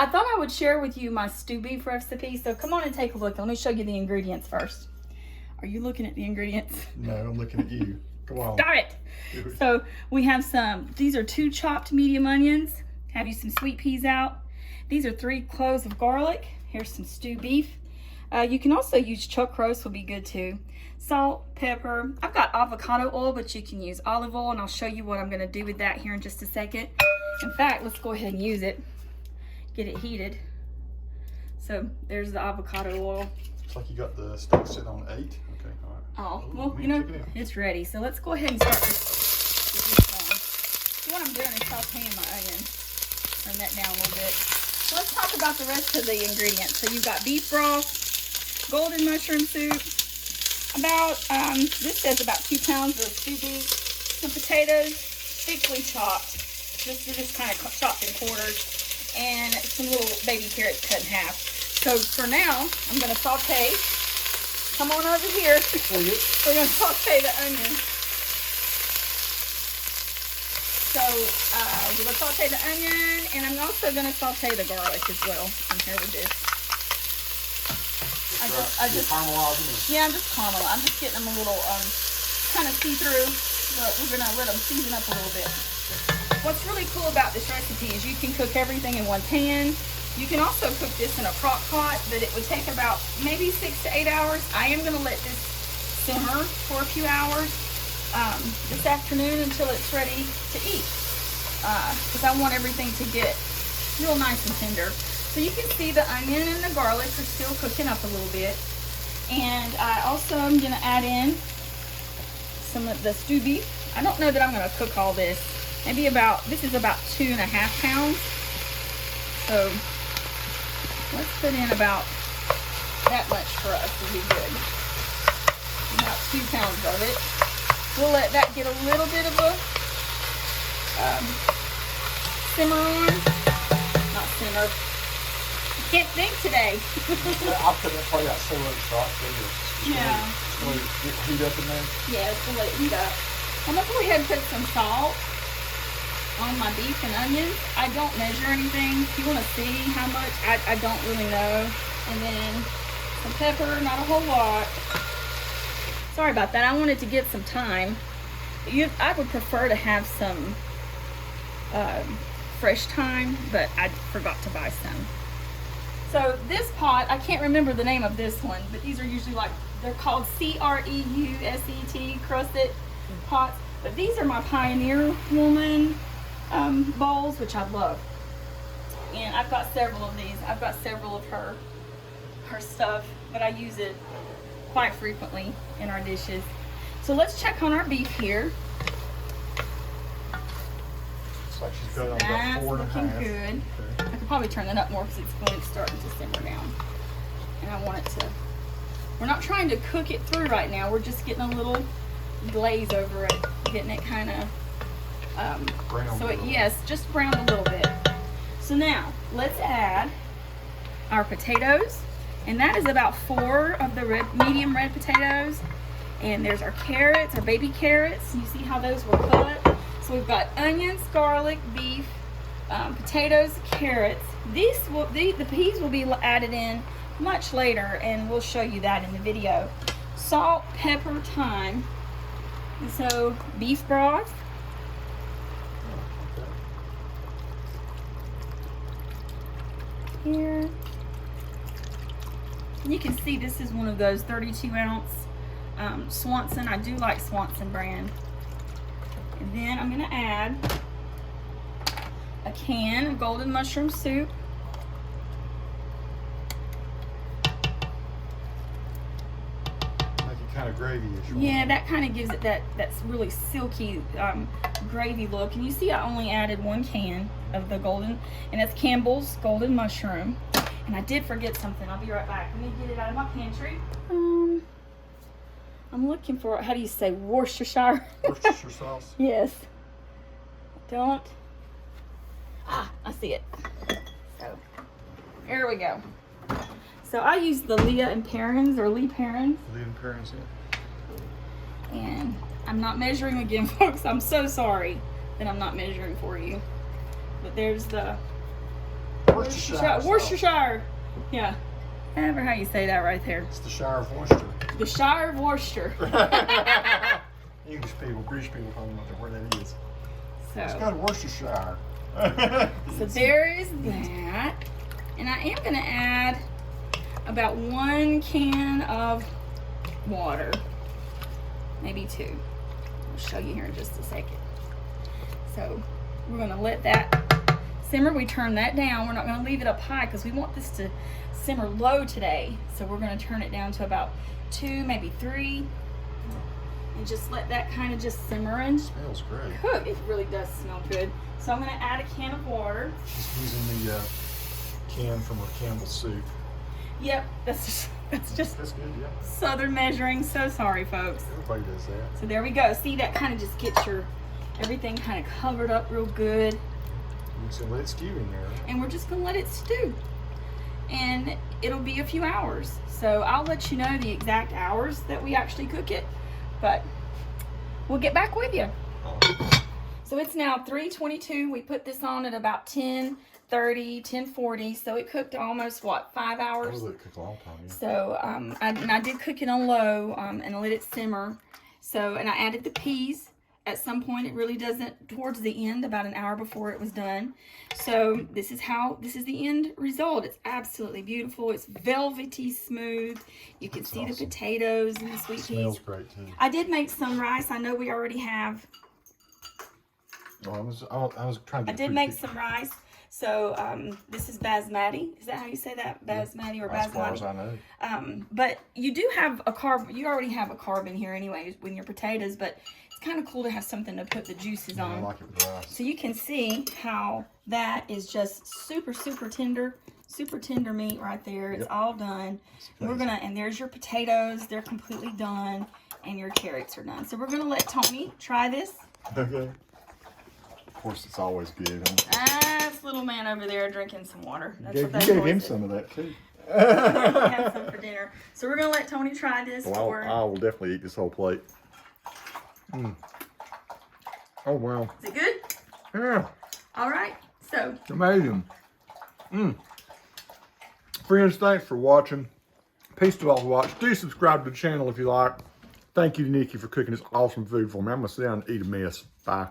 I thought I would share with you my stew beef recipe. So come on and take a look. Let me show you the ingredients first. Are you looking at the ingredients? No, I'm looking at you. Go on. Stop it. So we have these are 2 chopped medium onions. Have you some sweet peas out. These are 3 cloves of garlic. Here's some stew beef. You can also use chuck roast, would be good too. Salt, pepper. I've got avocado oil, but you can use olive oil, and I'll show you what I'm gonna do with that here in just a second. In fact, let's go ahead and use it. Get it heated. So there's the avocado oil. Looks like you got the steak set on 8. Okay, all right. Oh, Ooh, well, man, you know, check it out. it's ready. So let's go ahead and start this one. So what I'm doing is sauteing my onions. Turn that down a little bit. So let's talk about the rest of the ingredients. So you've got beef broth, golden mushroom soup, about, this says about 2 pounds of stew beef, some potatoes, thickly chopped. They're just kind of chopped in quarters, and some little baby carrots cut in half. So for now, I'm going to saute. Come on over here. We're going to saute the onions. So we're going to saute the onion, and I'm also going to saute the garlic as well in here with this. I just caramelizing it. Yeah, I'm just caramelizing. I'm just getting them a little kind of see-through, but we're going to let them season up a little bit. What's really cool about this recipe is you can cook everything in one pan. You can also cook this in a crock pot, but it would take about maybe 6 to 8 hours. I am going to let this simmer for a few hours this afternoon until it's ready to eat, because I want everything to get real nice and tender. So you can see the onion and the garlic are still cooking up a little bit. And I also am going to add in some of the stew beef. I don't know that I'm going to cook all this. Maybe this is about 2.5 pounds. So let's put in about that much for us will be good. About 2 pounds of it. We'll let that get a little bit of a simmer on. Not simmer. Can't think today. I put that probably got so much sauce there. Yeah. Let it heat up in there. Yeah, we'll let it heat up. I'm gonna go ahead and put some salt on my beef and onions. I don't measure anything. If you want to see how much, I don't really know. And then some pepper, not a whole lot. Sorry about that. I wanted to get some thyme. I would prefer to have some fresh thyme, but I forgot to buy some. So this pot, I can't remember the name of this one, but these are usually they're called C-R-E-U-S-E-T, crusted pots. But these are my Pioneer Woman bowls, which I love. And I've got several of these. I've got several of her stuff, but I use it quite frequently in our dishes. So let's check on our beef here. Looks like she's got it on That's about 4.5. looking good. Okay. I could probably turn that up more because it's going to start to simmer down. And I want it to, we're not trying to cook it through right now. We're just getting a little glaze over it, getting it kind of, yes, just brown a little bit. So now let's add our potatoes. And that is about 4 of the medium red potatoes. And there's our carrots, our baby carrots. You see how those were cut? So we've got onions, garlic, beef, potatoes, carrots. The peas will be added in much later, and we'll show you that in the video. Salt, pepper, thyme. And so beef broth. Here. You can see this is one of those 32-ounce Swanson. I do like Swanson brand. And then I'm going to add a can of golden mushroom soup. Make it kind of gravy-ish. Yeah, that kind of gives it that's really silky gravy look. And you see I only added 1 can of the golden, and that's Campbell's golden mushroom. And I did forget something. I'll be right back. Let me get it out of my pantry. I'm looking for, how do you say, Worcestershire? Worcestershire sauce. Yes. Don't. I see it. So, there we go. So I use the Leah and Perrins, or Lee Perrins. Leah and Perrins, yeah. And I'm not measuring again, folks. I'm so sorry that I'm not measuring for you. But there's the Worcestershire. Yeah. Ever how you say that right there. It's the Shire of Worcester. The Shire of Worcester. English people, British people don't know where that is. So It's got Worcestershire. So there is that. And I am going to add about 1 can of water. Maybe 2. I'll show you here in just a second. So we're going to let that simmer. We turn that down. We're not going to leave it up high because we want this to simmer low today. So we're going to turn it down to about 2, maybe 3. And just let that kind of just simmer and Smells great. cook. It really does smell good. So I'm going to add a can of water. Just using the can from a Campbell's soup. Yep, that's just That's good, yeah. Southern measuring. So sorry, folks. Everybody does that. So there we go. See, that kind of just gets your everything kind of covered up real good. You can let it stew in there. And we're just going to let it stew. And it'll be a few hours. So I'll let you know the exact hours that we actually cook it. But we'll get back with you. So it's now 3:22. We put this on at about 10:30, 10:40. So it cooked almost, what, 5 hours? Oh, it cooked a long time, yeah. So I did cook it on low and let it simmer. So, and I added the peas at some point. It really doesn't, towards the end, about an hour before it was done. So this is the end result. It's absolutely beautiful. It's velvety smooth. You can see the potatoes and the sweet peas. Smells great too. I did make some rice. I know we already have. Oh, I was trying to I get did make some rice. So this is basmati. Is that how you say that? Basmati or basmati? As far as I know. But you do have a carb. You already have a carb in here anyway with your potatoes. But it's kind of cool to have something to put the juices on. I like it with rice. So you can see how that is just super tender meat right there. It's all done. We're gonna, and there's your potatoes. They're completely done, and your carrots are done. So we're gonna let Tony try this. Okay. Of course, it's always good. This little man over there drinking some water. That's You what that gave boy him said. some of that too. We had some for dinner. So we're gonna let Tony try this. Well, I will definitely eat this whole plate. Oh wow. Is it good? Yeah. All right. So Amazing. Friends, thanks for watching. Peace to all who watch. Do subscribe to the channel if you like. Thank you to Nikki for cooking this awesome food for me. I'm going to sit down and eat a mess. Bye.